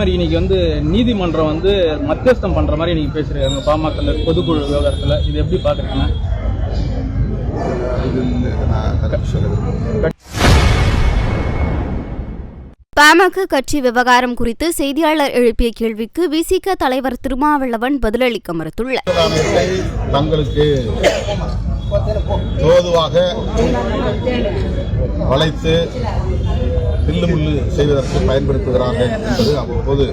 மாதிரி இன்னைக்கு நீதிமன்றம் மத்தியஸ்தம் பண்ற மாதிரி நீங்க பேசுறீங்க பாமக பொதுக்குழு விவகாரத்துல, இது எப்படி பாக்குறீங்க? பாமக கட்சி விவகாரம் குறித்து செய்தியாளர் எழுப்பிய கேள்விக்கு விசிக தலைவர் திருமாவளவன் பதிலளிக்க மறுத்துள்ளார். தங்களுக்கு தோதுவாக வளைத்து தில்லுமுள்ளு செய்வதற்கு பயன்படுத்துகிறார்கள் என்பது அவ்வப்போது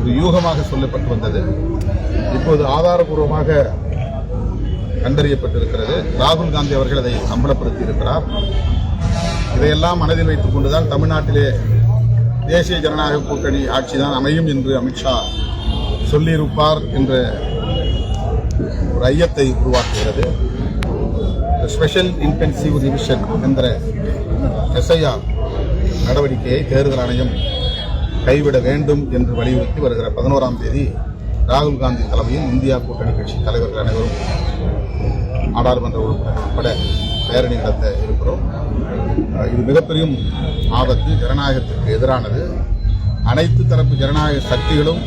ஒரு யூகமாக சொல்லப்பட்டு வந்தது. இப்போது ஆதாரபூர்வமாக கண்டறியப்பட்டிருக்கிறது. ராகுல் காந்தி அவர்கள் அதை அம்பலப்படுத்தி இருக்கிறார். இதையெல்லாம் மனதில் வைத்துக் கொண்டுதான் தமிழ்நாட்டிலே தேசிய ஜனநாயக கூட்டணி ஆட்சிதான் அமையும் என்று அமித்ஷா சொல்லியிருப்பார் என்ற ஒரு ஐயத்தை உருவாக்குகிறது. ஸ்பெஷல் இன்டென்சிவ் ரிவிஷன் என்ற SIR நடவடிக்கையை தேர்தல் ஆணையம் கைவிட வேண்டும் என்று வலியுறுத்தி வருகிற 11ஆம் தேதி ராகுல் காந்தி தலைமையில் இந்தியா கூட்டணி கட்சி தலைவர்கள் அனைவரும் நாடாளுமன்ற உறுப்பினர்கள் உட்பட பேரணி நடத்த இருக்கிறோம். இது மிகப்பெரிய ஆபத்து, ஜனநாயகத்திற்கு எதிரானது. அனைத்து தரப்பு ஜனநாயக சக்திகளும்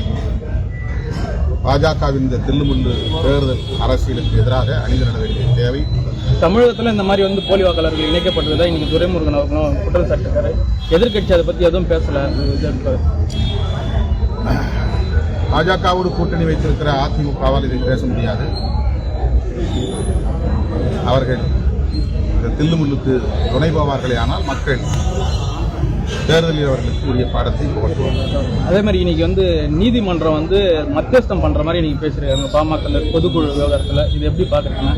பாஜகவின் இந்த தில்லுமுள்ளு தேர்தல் அரசியலுக்கு எதிராக அணிதிரள வேண்டிய தேவை. தமிழகத்தில் இந்த மாதிரி போலி வாக்காளர்கள் இணைக்கப்பட்டதுதான் இன்னைக்கு துரைமுருகன் அவர்களும் குற்றம் சாட்டுகிறாரு. எதிர்கட்சி அதை பத்தி எதுவும் பேசல. பாஜகவோடு கூட்டணி வைத்திருக்கிற அதிமுகவால் இதை பேச முடியாது. அவர்கள் இந்த தில்லுமுள்ளுக்கு துணை போவார்களே, ஆனால் மக்கள் தேர்தலில் அவர்களுக்கு உரிய பாடத்தை புகட்டுவார்கள். அதே மாதிரி இன்னைக்கு நீதிமன்றம் மத்தியஸ்தம் பண்ற மாதிரி நீங்க பேசுறீங்க பாமக பொதுக்குழு விவகாரத்துல, இது எப்படி பாக்குறீங்க?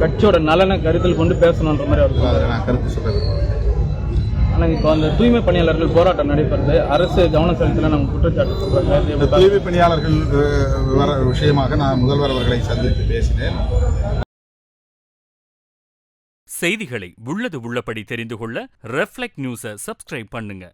கட்சியோட நலனை கருத்தில் கொண்டு பேசணுன்ற மாதிரி நான் கருத்து சொல்ல விரும்புகிறேன். ஆனால் இப்போ அந்த தூய்மை பணியாளர்கள் போராட்டம் நடைபெறுது, அரசு கவனம் செலுத்தல நம்ம குற்றச்சாட்டு சொல்றாங்க. தூய்மை பணியாளர்கள் விஷயமாக நான் முதல்வர் அவர்களை சந்தித்து பேசினேன். செய்திகளை உள்ளது உள்ளபடி தெரிந்து கொள்ள ரெஃப்ளெக்ட் நியூஸை சப்ஸ்கிரைப் பண்ணுங்க.